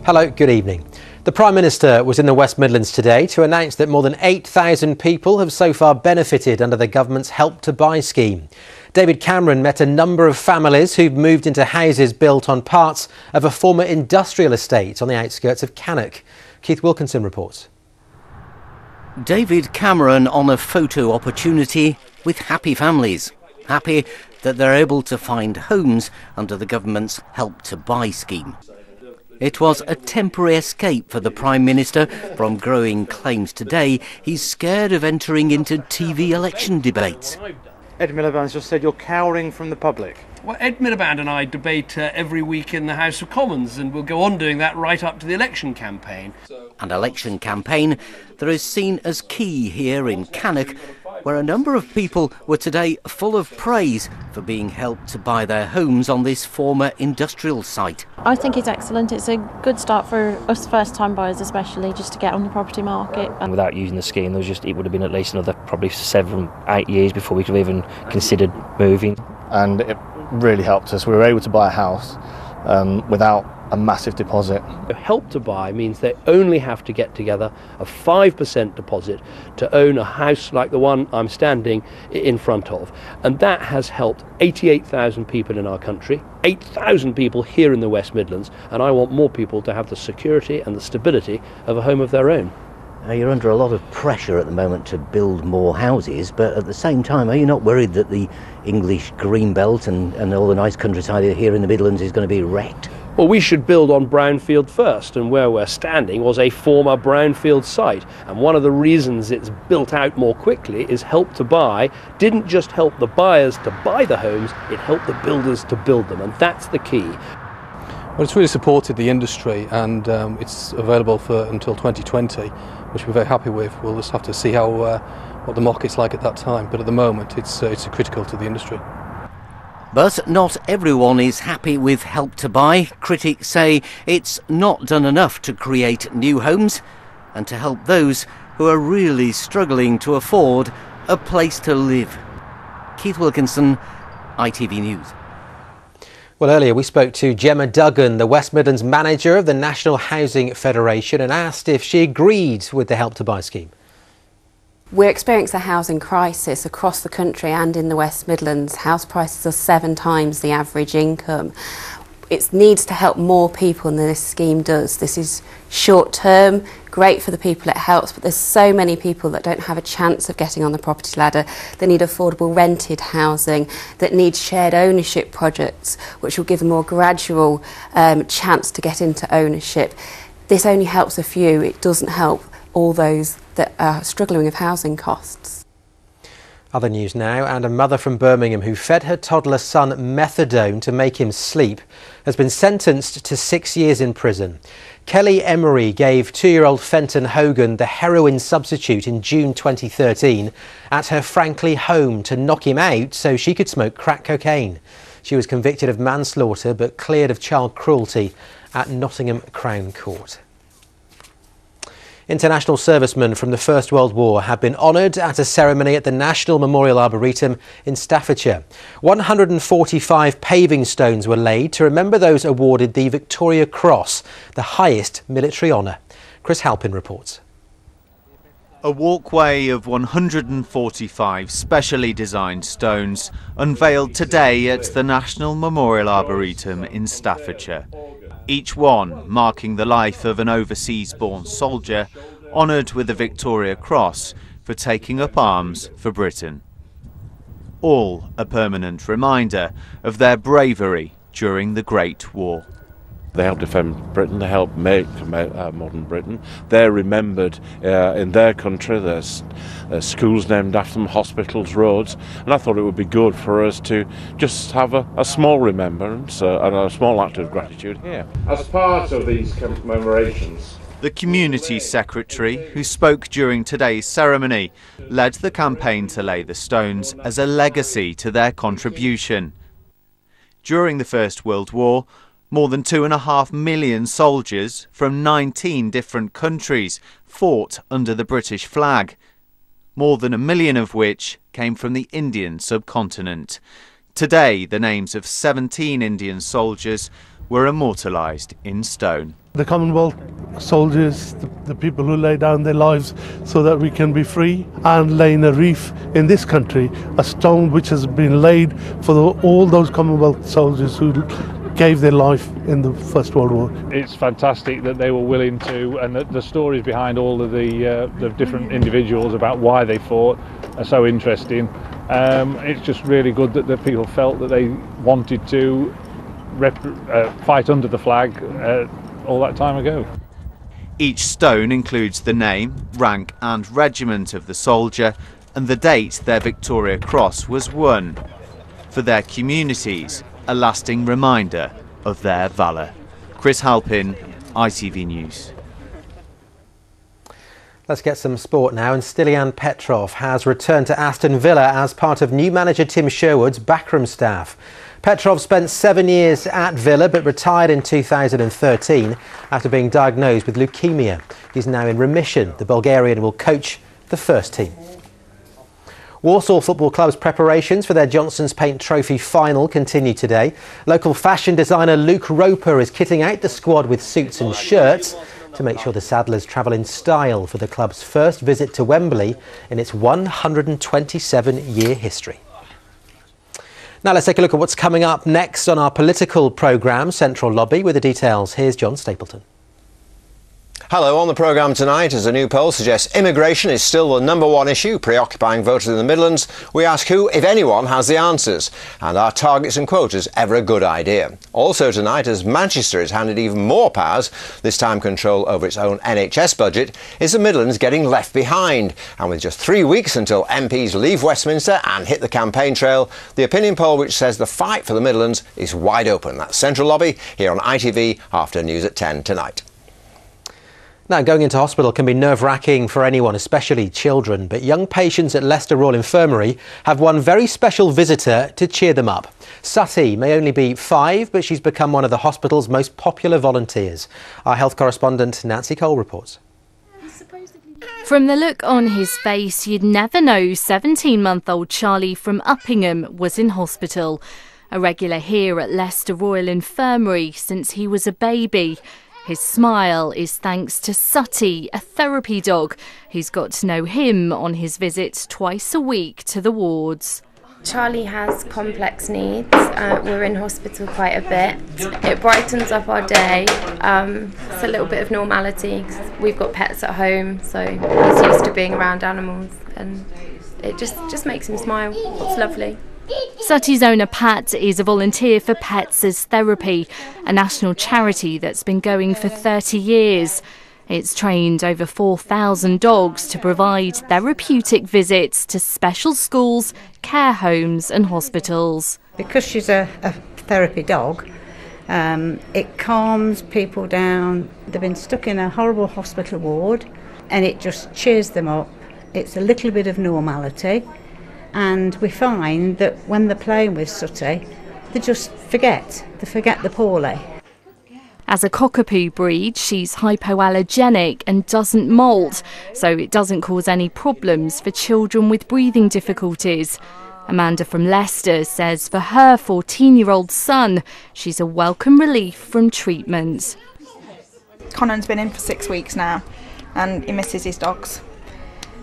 Hello, good evening. The Prime Minister was in the West Midlands today to announce that more than 8,000 people have so far benefited under the government's Help to Buy scheme. David Cameron met a number of families who've moved into houses built on parts of a former industrial estate on the outskirts of Cannock. Keith Wilkinson reports. David Cameron on a photo opportunity with happy families. Happy that they're able to find homes under the government's Help to Buy scheme. It was a temporary escape for the Prime Minister from growing claims today he's scared of entering into TV election debates. Ed Miliband's just said you're cowering from the public. Well, Ed Miliband and I debate every week in the House of Commons, and we'll go on doing that right up to the election campaign. An election campaign that is seen as key here in Cannock, where a number of people were today full of praise for being helped to buy their homes on this former industrial site. I think it's excellent. It's a good start for us first-time buyers especially, just to get on the property market. And without using the scheme, it would have been at least another probably 7-8 years before we could have even considered moving. And it really helped us. We were able to buy a house without a massive deposit. Help to Buy means they only have to get together a 5% deposit to own a house like the one I'm standing in front of. And that has helped 88,000 people in our country, 8,000 people here in the West Midlands, and I want more people to have the security and the stability of a home of their own. You're under a lot of pressure at the moment to build more houses, but at the same time, are you not worried that the English green belt and all the nice countryside here in the Midlands is going to be wrecked? Well, we should build on brownfield first, and where we're standing was a former brownfield site, and one of the reasons it's built out more quickly is Help to Buy didn't just help the buyers to buy the homes, it helped the builders to build them, and that's the key. Well, it's really supported the industry, and it's available for until 2020, which we're very happy with. We'll just have to see how what the market's like at that time, but at the moment it's critical to the industry. But not everyone is happy with Help to Buy. Critics say it's not done enough to create new homes and to help those who are really struggling to afford a place to live. Keith Wilkinson, ITV News. Well, earlier we spoke to Gemma Duggan, the West Midlands manager of the National Housing Federation, and asked if she agreed with the Help to Buy scheme. We're experiencing a housing crisis across the country and in the West Midlands. House prices are 7 times the average income. It needs to help more people than this scheme does. This is short term, great for the people it helps, but there's so many people that don't have a chance of getting on the property ladder. They need affordable rented housing, that need shared ownership projects, which will give them a more gradual chance to get into ownership. This only helps a few, it doesn't help all those that are struggling with housing costs. Other news now, and a mother from Birmingham who fed her toddler son methadone to make him sleep has been sentenced to 6 years in prison. Kelly Emery gave 2-year-old Fenton Hogan the heroin substitute in June 2013 at her Frankley home to knock him out so she could smoke crack cocaine. She was convicted of manslaughter but cleared of child cruelty at Nottingham Crown Court. International servicemen from the First World War have been honoured at a ceremony at the National Memorial Arboretum in Staffordshire. 145 paving stones were laid to remember those awarded the Victoria Cross, the highest military honour. Chris Halpin reports. A walkway of 145 specially designed stones unveiled today at the National Memorial Arboretum in Staffordshire. Each one marking the life of an overseas-born soldier honoured with the Victoria Cross for taking up arms for Britain. All a permanent reminder of their bravery during the Great War. They helped defend Britain, they helped make modern Britain. They're remembered in their country. There's schools named after them, hospitals, roads, and I thought it would be good for us to just have a small remembrance and a small act of gratitude here. As part of these commemorations, the Community Secretary, who spoke during today's ceremony, led the campaign to lay the stones as a legacy to their contribution. During the First World War, more than 2.5 million soldiers from 19 different countries fought under the British flag, more than 1 million of which came from the Indian subcontinent. Today, the names of 17 Indian soldiers were immortalised in stone. The Commonwealth soldiers, the people who lay down their lives so that we can be free, and laying a wreath in this country, a stone which has been laid for all those Commonwealth soldiers who gave their life in the First World War. It's fantastic that they were willing to, and the stories behind all of the different individuals about why they fought are so interesting. It's just really good that the people felt that they wanted to fight under the flag all that time ago. Each stone includes the name, rank and regiment of the soldier and the date their Victoria Cross was won. For their communities, a lasting reminder of their valour. Chris Halpin, ITV News. Let's get some sport now, and Stilian Petrov has returned to Aston Villa as part of new manager Tim Sherwood's backroom staff. Petrov spent 7 years at Villa but retired in 2013 after being diagnosed with leukemia. He's now in remission. The Bulgarian will coach the first team. Walsall Football Club's preparations for their Johnson's Paint Trophy final continue today. Local fashion designer Luke Roper is kitting out the squad with suits and shirts to make sure the Saddlers travel in style for the club's first visit to Wembley in its 127-year history. Now let's take a look at what's coming up next on our political programme, Central Lobby. With the details, here's John Stapleton. Hello, on the programme tonight, as a new poll suggests immigration is still the #1 issue preoccupying voters in the Midlands, we ask who, if anyone, has the answers. And are targets and quotas ever a good idea? Also tonight, as Manchester is handed even more powers, this time control over its own NHS budget, is the Midlands getting left behind? And with just 3 weeks until MPs leave Westminster and hit the campaign trail, the opinion poll which says the fight for the Midlands is wide open. That's Central Lobby here on ITV after news at 10 tonight. Now, going into hospital can be nerve-wracking for anyone, especially children, but young patients at Leicester Royal Infirmary have one very special visitor to cheer them up. Sutty may only be 5, but she's become one of the hospital's most popular volunteers. Our health correspondent Nancy Cole reports. From the look on his face, you'd never know 17-month-old Charlie from Uppingham was in hospital. A regular here at Leicester Royal Infirmary since he was a baby. His smile is thanks to Sutty, a therapy dog, who's got to know him on his visits twice a week to the wards. Charlie has complex needs. We're in hospital quite a bit. It brightens up our day. It's a little bit of normality. We've got pets at home, so he's used to being around animals, and it just makes him smile. It's lovely. Sutty's owner Pat is a volunteer for Pets as Therapy, a national charity that's been going for 30 years. It's trained over 4,000 dogs to provide therapeutic visits to special schools, care homes and hospitals. Because she's a therapy dog, it calms people down. They've been stuck in a horrible hospital ward and it just cheers them up. It's a little bit of normality. And we find that when they're playing with Sutty, they just forget. They forget the poorly. As a cockapoo breed, she's hypoallergenic and doesn't molt, so it doesn't cause any problems for children with breathing difficulties. Amanda from Leicester says for her 14-year-old son, she's a welcome relief from treatment. Conan's been in for 6 weeks now, and he misses his dogs.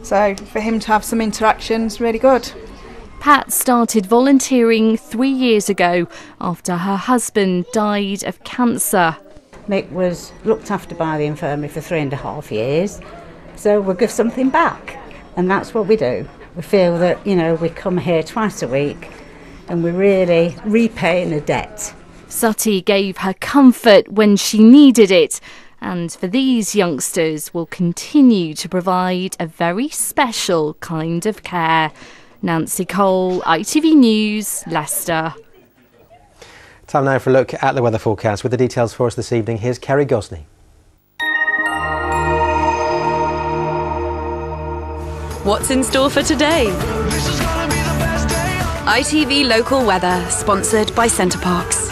So for him to have some interaction's really good. Pat started volunteering 3 years ago after her husband died of cancer. Mick was looked after by the infirmary for 3.5 years, so we'll give something back, and that's what we do. We feel that, you know, we come here twice a week and we're really repaying a debt. Sutty gave her comfort when she needed it, and for these youngsters will continue to provide a very special kind of care. Nancy Cole, ITV News, Leicester. Time now for a look at the weather forecast. With the details for us this evening, here's Kerry Gosney. What's in store for today? ITV Local Weather, sponsored by Centre Parks.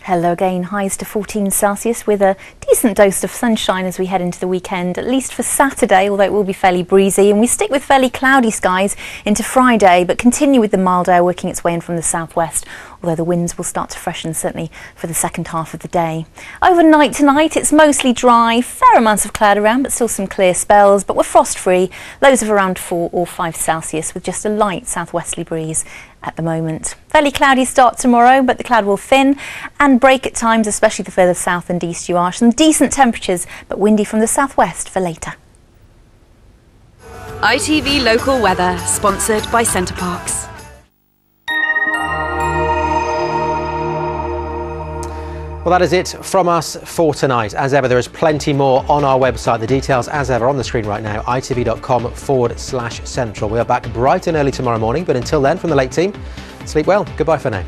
Hello again, highs to 14 Celsius with a decent dose of sunshine as we head into the weekend, at least for Saturday, although it will be fairly breezy, and we stick with fairly cloudy skies into Friday but continue with the mild air working its way in from the southwest although the winds will start to freshen certainly for the second half of the day. Overnight tonight it's mostly dry, fair amounts of cloud around but still some clear spells, but we're frost free, lows of around 4 or 5 Celsius with just a light southwesterly breeze at the moment. Fairly cloudy start tomorrow, but the cloud will thin and break at times, especially the further south and east you are. Some decent temperatures, but windy from the southwest for later. ITV Local Weather, sponsored by Centre Parks. Well, that is it from us for tonight. As ever, there is plenty more on our website. The details, as ever, on the screen right now, itv.com/central. We are back bright and early tomorrow morning, but until then, from the Lake team, sleep well. Goodbye for now.